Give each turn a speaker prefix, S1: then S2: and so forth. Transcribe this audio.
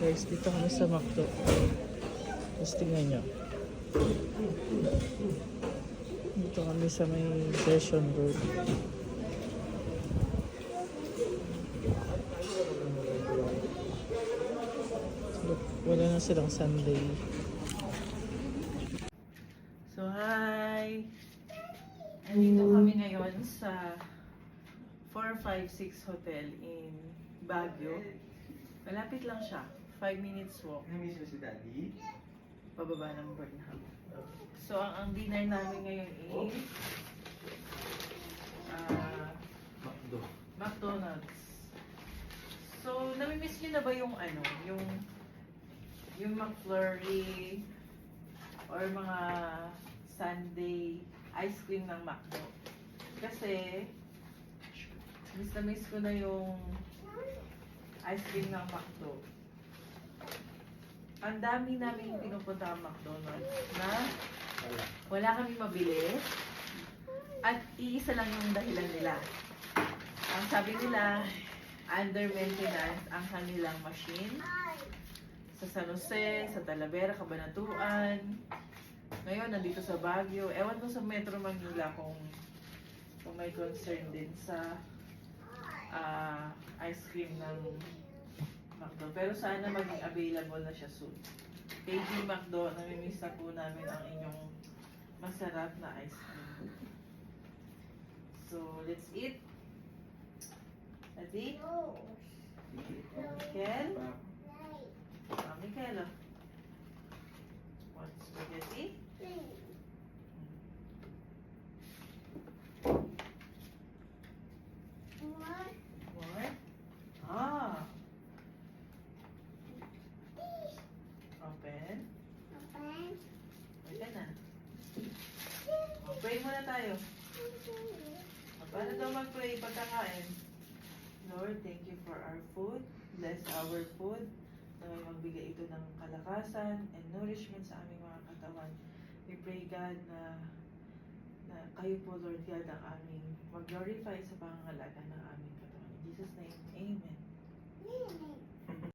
S1: Guys, dito kami sa McDo. Tapos tingnan nyo. Dito kami sa may Session Road. Look, wala na silang Sunday. So, hi! Nandito kami ngayon sa 456 Hotel in Baguio. Malapit lang siya. 5 minutes walk.
S2: Namiss mo si Daddy?
S1: Pababa ng Burnham. So, ang dinner namin ngayon is McDonald's. So, namimiss niyo na ba yung yung McFlurry or mga Sunday ice cream ng McDo? Kasi, miss na miss ko na yung ice cream ng McDo. Ang dami namin pinupunta ang McDonald's na wala kami mabili at iisa lang yung dahilan nila. Ang sabi nila, under maintenance ang kanilang machine sa San Jose, sa Talavera, Cabanatuan. Ngayon, nandito sa Baguio. Ewan ko sa Metro Manila kung may concern din sa ice cream ng McDo. Pero sana maging available na siya soon. KG McDo, namimiss na po namin ang inyong masarap na ice cream. So, let's eat. Let's eat. Michael? Michael, want spaghetti? What? Ah! Open. Open na. Pray muna tayo. Paano daw mag-pray pagkakain? Lord, thank you for our food. Bless our food. Na may magbigay ito ng kalakasan and nourishment sa aming mga katawan. We pray, God, na kayo po, Lord God, ang aming mag-glorify sa pangangalaga ng aming katawan. In Jesus' name, Amen.